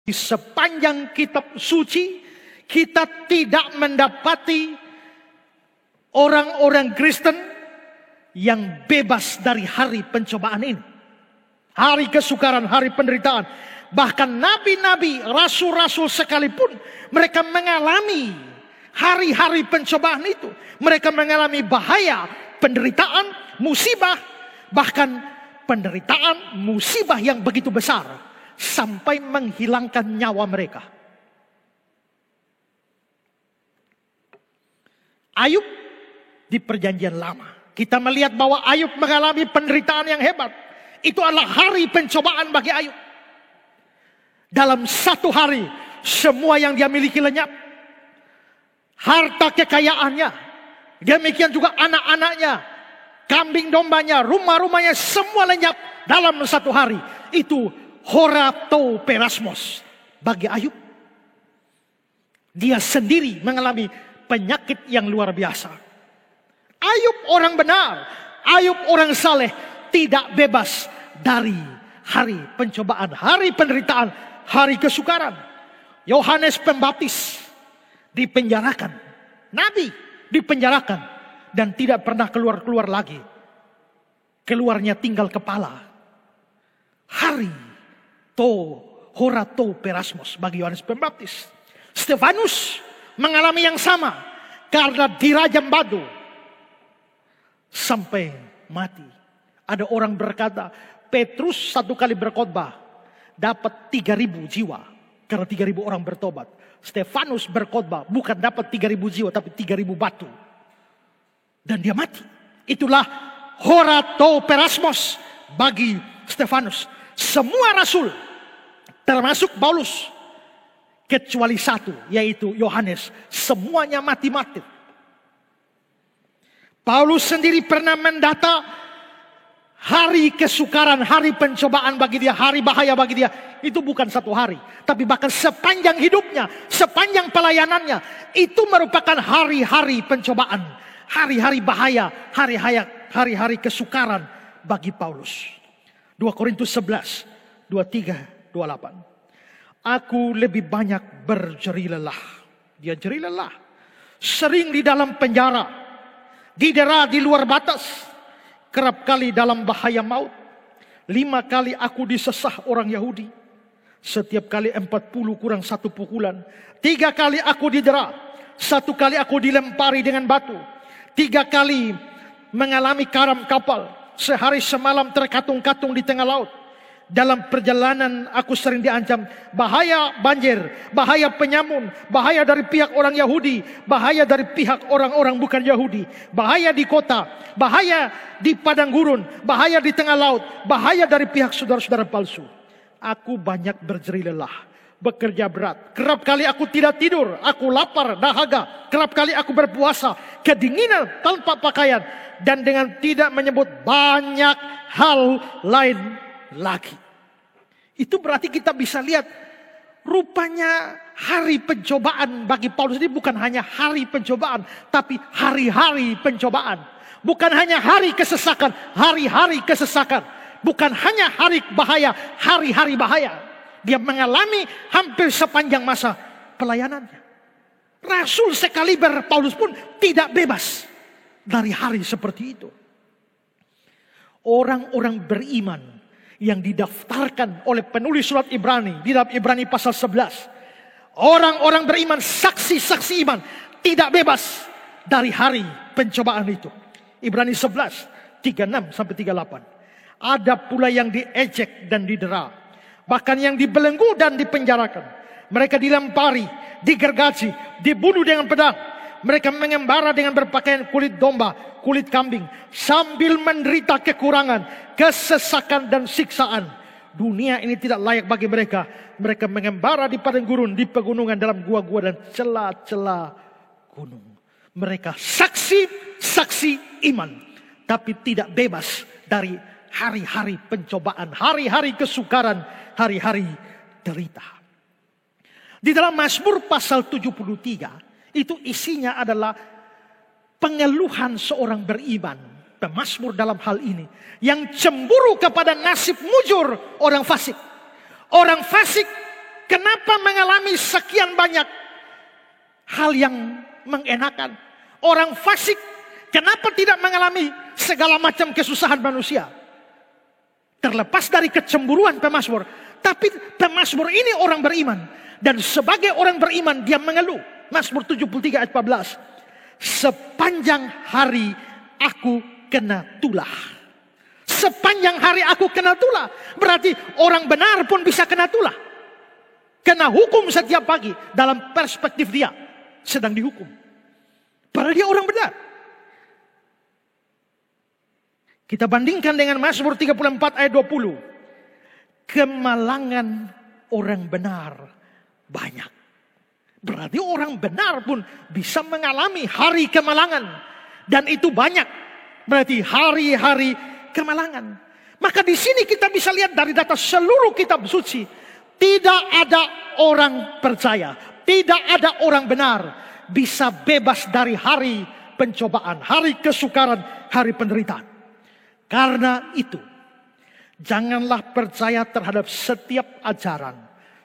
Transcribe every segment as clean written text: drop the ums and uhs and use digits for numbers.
Di sepanjang kitab suci, kita tidak mendapati orang-orang Kristen yang bebas dari hari pencobaan ini. Hari kesukaran, hari penderitaan. Bahkan nabi-nabi, rasul-rasul sekalipun, mereka mengalami hari-hari pencobaan itu. Mereka mengalami bahaya, penderitaan, musibah. Bahkan penderitaan, musibah yang begitu besar. Sampai menghilangkan nyawa mereka. Ayub di perjanjian lama. Kita melihat bahwa Ayub mengalami penderitaan yang hebat. Itu adalah hari pencobaan bagi Ayub. Dalam satu hari, semua yang dia miliki lenyap. Harta kekayaannya. Demikian juga anak-anaknya. Kambing dombanya, rumah-rumahnya, semua lenyap dalam satu hari. Itu horatoperasmos bagi Ayub. Dia sendiri mengalami penyakit yang luar biasa. Ayub orang benar, Ayub orang saleh, tidak bebas dari hari pencobaan, hari penderitaan, hari kesukaran. Yohanes Pembaptis dipenjarakan, nabi dipenjarakan dan tidak pernah keluar lagi. Keluarnya tinggal kepala. Hari horatoperasmos bagi Yohanes Pembaptis. Stefanus mengalami yang sama karena dirajam batu sampai mati. Ada orang berkata, Petrus satu kali berkhotbah dapat 3.000 jiwa karena 3.000 orang bertobat. Stefanus berkhotbah bukan dapat 3.000 jiwa tapi 3.000 batu. Dan dia mati. Itulah horatoperasmos bagi Stefanus. Semua rasul termasuk Paulus kecuali satu, yaitu Yohanes, semuanya mati-mati. Paulus sendiri pernah mendata hari kesukaran, hari pencobaan bagi dia, hari bahaya bagi dia. Itu bukan satu hari, tapi bahkan sepanjang hidupnya, sepanjang pelayanannya, itu merupakan hari-hari pencobaan, hari-hari bahaya, hari-hari kesukaran bagi Paulus. 2 Korintus 11, 23, 28. Aku lebih banyak berjeri lelah. Dia jeri lelah. Sering di dalam penjara. Didera di luar batas. Kerap kali dalam bahaya maut. 5 kali aku disesah orang Yahudi. Setiap kali 40 kurang 1 pukulan. 3 kali aku didera. 1 kali aku dilempari dengan batu. 3 kali mengalami karam kapal. Sehari semalam terkatung-katung di tengah laut. Dalam perjalanan aku sering diancam bahaya banjir, bahaya penyamun, bahaya dari pihak orang Yahudi, bahaya dari pihak orang-orang bukan Yahudi, bahaya di kota, bahaya di padang gurun, bahaya di tengah laut, bahaya dari pihak saudara-saudara palsu. Aku banyak berjeri lelah, bekerja berat. Kerap kali aku tidak tidur, aku lapar, dahaga. Kerap kali aku berpuasa, kedinginan tanpa pakaian. Dan dengan tidak menyebut banyak hal lain lagi. Itu berarti kita bisa lihat rupanya hari pencobaan bagi Paulus ini bukan hanya hari pencobaan, tapi hari-hari pencobaan. Bukan hanya hari kesesakan, hari-hari kesesakan. Bukan hanya hari bahaya, hari-hari bahaya. Dia mengalami hampir sepanjang masa pelayanannya. Rasul sekaliber Paulus pun tidak bebas dari hari seperti itu. Orang-orang beriman yang didaftarkan oleh penulis surat Ibrani di dalam Ibrani pasal 11. Orang-orang beriman, saksi-saksi iman tidak bebas dari hari pencobaan itu. Ibrani 11, 36 sampai 38. Ada pula yang diejek dan didera, bahkan yang dibelenggu dan dipenjarakan. Mereka dilempari, digergaji, dibunuh dengan pedang. Mereka mengembara dengan berpakaian kulit domba, kulit kambing, sambil menderita kekurangan, kesesakan dan siksaan. Dunia ini tidak layak bagi mereka. Mereka mengembara di padang gurun, di pegunungan, dalam gua-gua dan celah-celah gunung. Mereka saksi iman, tapi tidak bebas dari hari-hari pencobaan, hari-hari kesukaran, hari-hari derita. Di dalam Mazmur pasal 73, itu isinya adalah pengeluhan seorang beriman, pemazmur dalam hal ini, yang cemburu kepada nasib mujur orang fasik. Orang fasik kenapa mengalami sekian banyak hal yang mengenakan? Orang fasik kenapa tidak mengalami segala macam kesusahan manusia? Terlepas dari kecemburuan pemazmur, tapi pemazmur ini orang beriman. Dan sebagai orang beriman dia mengeluh. Mazmur 73 ayat 14. Sepanjang hari aku kena tulah. Sepanjang hari aku kena tulah. Berarti orang benar pun bisa kena tulah. Kena hukum setiap pagi. Dalam perspektif dia sedang dihukum. Padahal dia orang benar. Kita bandingkan dengan Mazmur 34 ayat 20. Kemalangan orang benar banyak. Berarti orang benar pun bisa mengalami hari kemalangan. Dan itu banyak. Berarti hari-hari kemalangan. Maka di sini kita bisa lihat dari data seluruh kitab suci. Tidak ada orang percaya. Tidak ada orang benar. Bisa bebas dari hari pencobaan. Hari kesukaran. Hari penderitaan. Karena itu. Janganlah percaya terhadap setiap ajaran.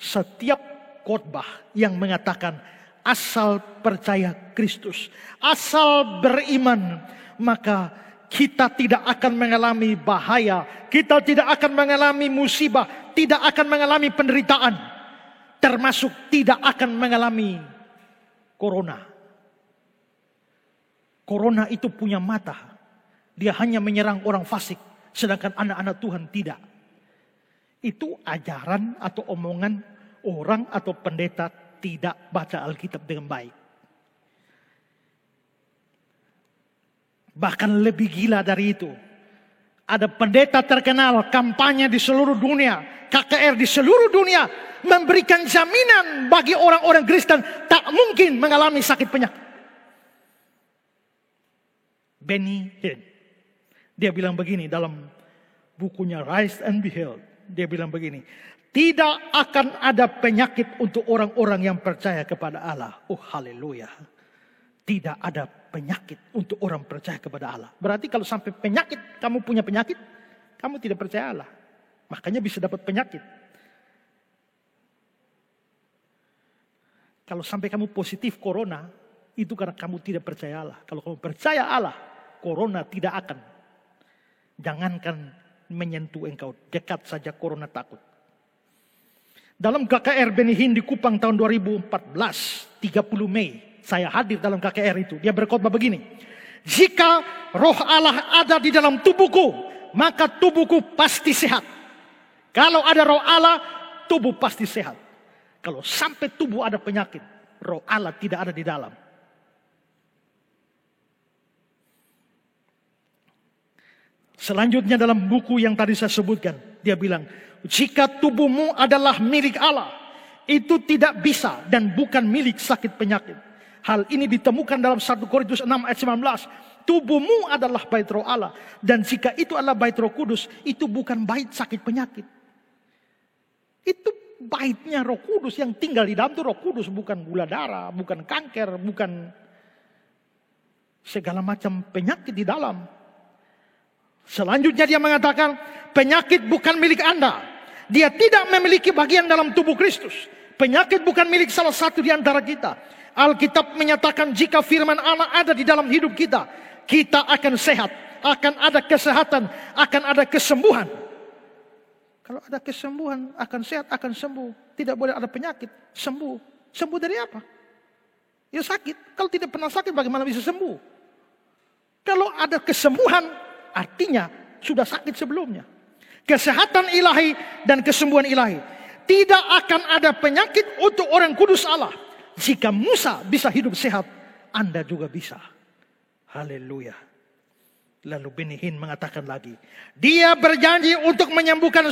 Setiap khotbah yang mengatakan asal percaya Kristus, asal beriman, maka kita tidak akan mengalami bahaya, kita tidak akan mengalami musibah, tidak akan mengalami penderitaan, termasuk tidak akan mengalami corona. Corona itu punya mata, dia hanya menyerang orang fasik, sedangkan anak-anak Tuhan tidak. Itu ajaran atau omongan orang atau pendeta tidak baca Alkitab dengan baik. Bahkan lebih gila dari itu. Ada pendeta terkenal kampanye di seluruh dunia. KKR di seluruh dunia. Memberikan jaminan bagi orang-orang Kristen tak mungkin mengalami sakit penyakit. Benny Hinn. Dia bilang begini dalam bukunya Rise and Behold. Dia bilang begini. Tidak akan ada penyakit untuk orang-orang yang percaya kepada Allah. Oh haleluya. Tidak ada penyakit untuk orang percaya kepada Allah. Berarti kalau sampai penyakit, kamu punya penyakit, kamu tidak percaya Allah. Makanya bisa dapat penyakit. Kalau sampai kamu positif corona, itu karena kamu tidak percaya Allah. Kalau kamu percaya Allah, corona tidak akan. Jangankan menyentuh engkau, dekat saja corona takut. Dalam KKR Benny Hinn di Kupang tahun 2014, 30 Mei, saya hadir dalam KKR itu. Dia berkhotbah begini. Jika roh Allah ada di dalam tubuhku, maka tubuhku pasti sehat. Kalau ada roh Allah, tubuh pasti sehat. Kalau sampai tubuh ada penyakit, roh Allah tidak ada di dalam. Selanjutnya dalam buku yang tadi saya sebutkan, dia bilang, jika tubuhmu adalah milik Allah, itu tidak bisa dan bukan milik sakit penyakit. Hal ini ditemukan dalam 1 Korintus 6 ayat 19. Tubuhmu adalah bait roh Allah. Dan jika itu adalah bait roh kudus, itu bukan bait sakit penyakit. Itu baitnya roh kudus yang tinggal di dalam itu roh kudus. Bukan gula darah, bukan kanker, bukan segala macam penyakit di dalam. Selanjutnya dia mengatakan, penyakit bukan milik Anda. Dia tidak memiliki bagian dalam tubuh Kristus. Penyakit bukan milik salah satu di antara kita. Alkitab menyatakan jika firman Allah ada di dalam hidup kita, kita akan sehat, akan ada kesehatan, akan ada kesembuhan. Kalau ada kesembuhan, akan sehat, akan sembuh. Tidak boleh ada penyakit, sembuh. Sembuh dari apa? Ya sakit. Kalau tidak pernah sakit, bagaimana bisa sembuh? Kalau ada kesembuhan, artinya sudah sakit sebelumnya. Kesehatan ilahi dan kesembuhan ilahi. Tidak akan ada penyakit untuk orang kudus Allah. Jika Musa bisa hidup sehat, Anda juga bisa. Haleluya. Lalu Benny Hinn mengatakan lagi. Dia berjanji untuk menyembuhkan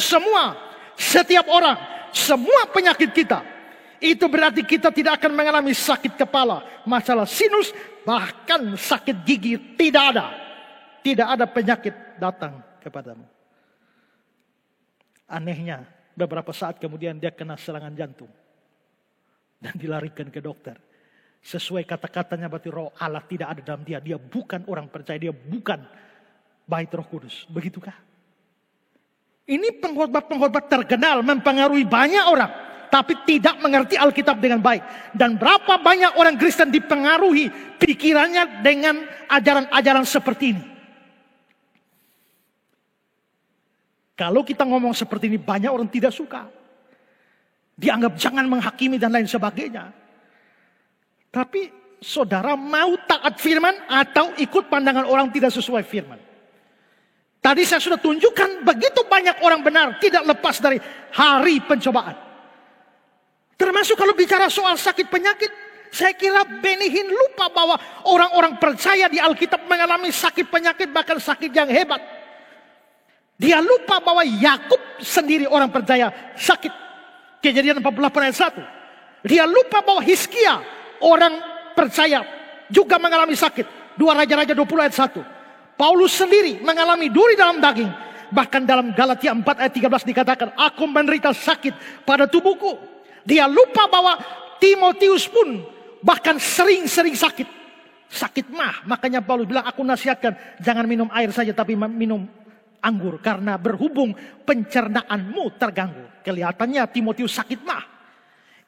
setiap orang. Semua penyakit kita. Itu berarti kita tidak akan mengalami sakit kepala. Masalah sinus, bahkan sakit gigi tidak ada. Tidak ada penyakit datang kepadamu. Anehnya, beberapa saat kemudian dia kena serangan jantung. Dan dilarikan ke dokter. Sesuai kata-katanya berarti roh Allah tidak ada dalam dia. Dia bukan orang percaya, dia bukan bait Roh Kudus. Begitukah? Ini pengkhotbah-pengkhotbah terkenal mempengaruhi banyak orang. tetapi tidak mengerti Alkitab dengan baik. Dan berapa banyak orang Kristen dipengaruhi pikirannya dengan ajaran-ajaran seperti ini. Kalau kita ngomong seperti ini, banyak orang tidak suka. Dianggap jangan menghakimi dan lain sebagainya. Tapi saudara mau taat firman atau ikut pandangan orang tidak sesuai firman? Tadi saya sudah tunjukkan begitu banyak orang benar tidak lepas dari hari pencobaan. Termasuk kalau bicara soal sakit penyakit. Saya kira Benny Hinn lupa bahwa orang-orang percaya di Alkitab mengalami sakit penyakit, bahkan sakit yang hebat. Dia lupa bahwa Yakub sendiri orang percaya sakit. Kejadian 48 ayat 1. Dia lupa bahwa Hizkia orang percaya juga mengalami sakit. 2 Raja-Raja 20 ayat 1. Paulus sendiri mengalami duri dalam daging. Bahkan dalam Galatia 4 ayat 13 dikatakan, aku menderita sakit pada tubuhku. Dia lupa bahwa Timotius pun bahkan sering-sering sakit. Sakit mah. Makanya Paulus bilang, aku nasihatkan jangan minum air saja tapi minum anggur. Karena berhubung pencernaanmu terganggu. Kelihatannya Timotius sakit mah.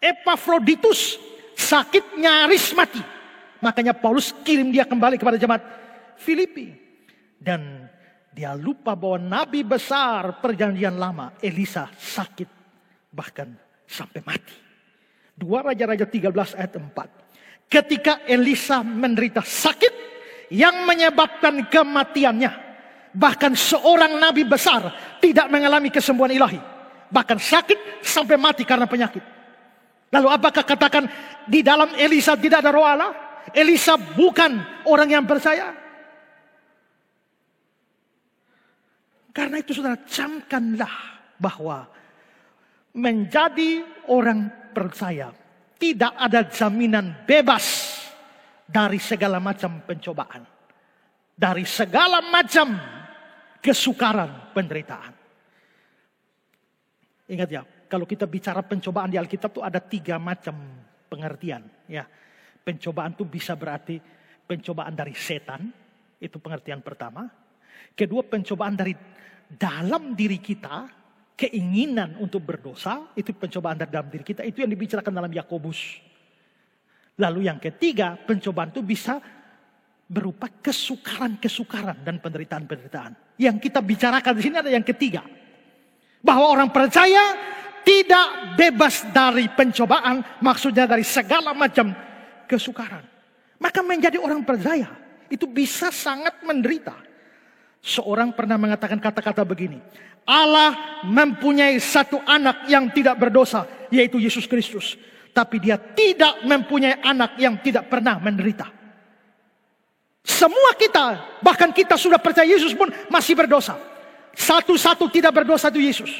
Epafroditus sakit nyaris mati. Makanya Paulus kirim dia kembali kepada jemaat Filipi. Dan dia lupa bahwa nabi besar perjanjian lama Elisa sakit bahkan sampai mati. 2 Raja-Raja 13 ayat 4. Ketika Elisa menderita sakit yang menyebabkan kematiannya. Bahkan seorang nabi besar tidak mengalami kesembuhan ilahi. Bahkan sakit sampai mati karena penyakit. Lalu apakah katakan di dalam Elisa tidak ada roh Allah? Elisa bukan orang yang percaya. Karena itu saudara, camkanlah bahwa menjadi orang percaya tidak ada jaminan bebas dari segala macam pencobaan. Dari segala macam kesukaran, penderitaan. Ingat ya, kalau kita bicara pencobaan di Alkitab itu ada 3 macam pengertian. Ya, pencobaan itu bisa berarti pencobaan dari setan, itu pengertian pertama. Kedua, pencobaan dari dalam diri kita, keinginan untuk berdosa, itu pencobaan dari dalam diri kita. Itu yang dibicarakan dalam Yakobus. Lalu yang ketiga, pencobaan itu bisa berupa kesukaran-kesukaran dan penderitaan-penderitaan. Yang kita bicarakan di sini ada yang ketiga. Bahwa orang percaya tidak bebas dari pencobaan, maksudnya dari segala macam kesukaran. Maka menjadi orang percaya itu bisa sangat menderita. Seorang pernah mengatakan kata-kata begini, Allah mempunyai satu anak yang tidak berdosa, yaitu Yesus Kristus. Tapi dia tidak mempunyai anak yang tidak pernah menderita. Semua kita, bahkan kita sudah percaya Yesus pun masih berdosa. Satu-satu tidak berdosa itu Yesus.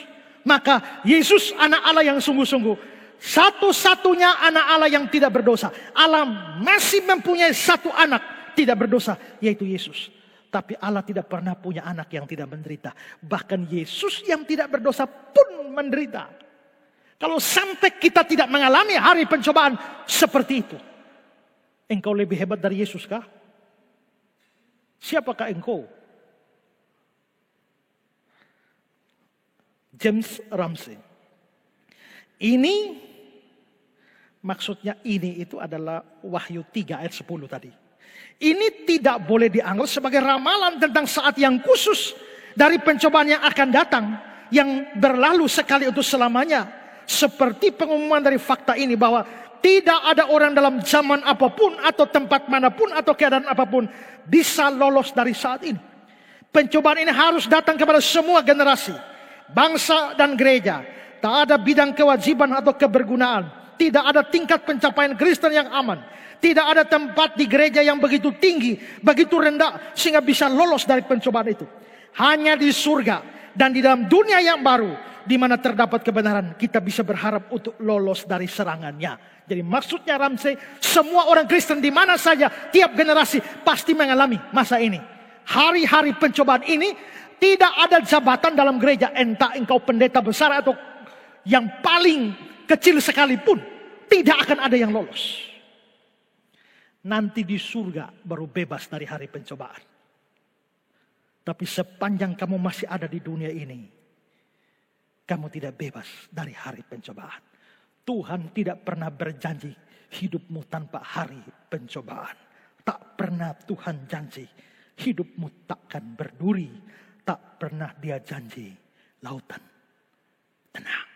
Maka Yesus anak Allah yang sungguh-sungguh. Satu-satunya anak Allah yang tidak berdosa. Allah masih mempunyai satu anak tidak berdosa, yaitu Yesus. Tapi Allah tidak pernah punya anak yang tidak menderita. Bahkan Yesus yang tidak berdosa pun menderita. Kalau sampai kita tidak mengalami hari pencobaan seperti itu, engkau lebih hebat dari Yesus kah? Siapakah engkau? James Ramsey. Ini maksudnya ini itu adalah Wahyu 3 ayat 10 tadi. Ini tidak boleh dianggap sebagai ramalan tentang saat yang khusus dari pencobaan yang akan datang, yang berlalu sekali untuk selamanya. Seperti pengumuman dari fakta ini bahwa tidak ada orang dalam zaman apapun atau tempat manapun atau keadaan apapun bisa lolos dari saat ini. Pencobaan ini harus datang kepada semua generasi, bangsa dan gereja. Tak ada bidang kewajiban atau kebergunaan. Tidak ada tingkat pencapaian Kristen yang aman. Tidak ada tempat di gereja yang begitu tinggi, begitu rendah, sehingga bisa lolos dari pencobaan itu. Hanya di surga dan di dalam dunia yang baru, di mana terdapat kebenaran, kita bisa berharap untuk lolos dari serangannya. Jadi maksudnya Ramsey, semua orang Kristen di mana saja, tiap generasi pasti mengalami masa ini. Hari-hari pencobaan ini, tidak ada jabatan dalam gereja, entah engkau pendeta besar atau yang paling kecil sekalipun, tidak akan ada yang lolos. Nanti di surga baru bebas dari hari pencobaan. Tapi sepanjang kamu masih ada di dunia ini, kamu tidak bebas dari hari pencobaan. Tuhan tidak pernah berjanji hidupmu tanpa hari pencobaan. Tak pernah Tuhan janji hidupmu takkan berduri. Tak pernah Dia janji lautan tenang.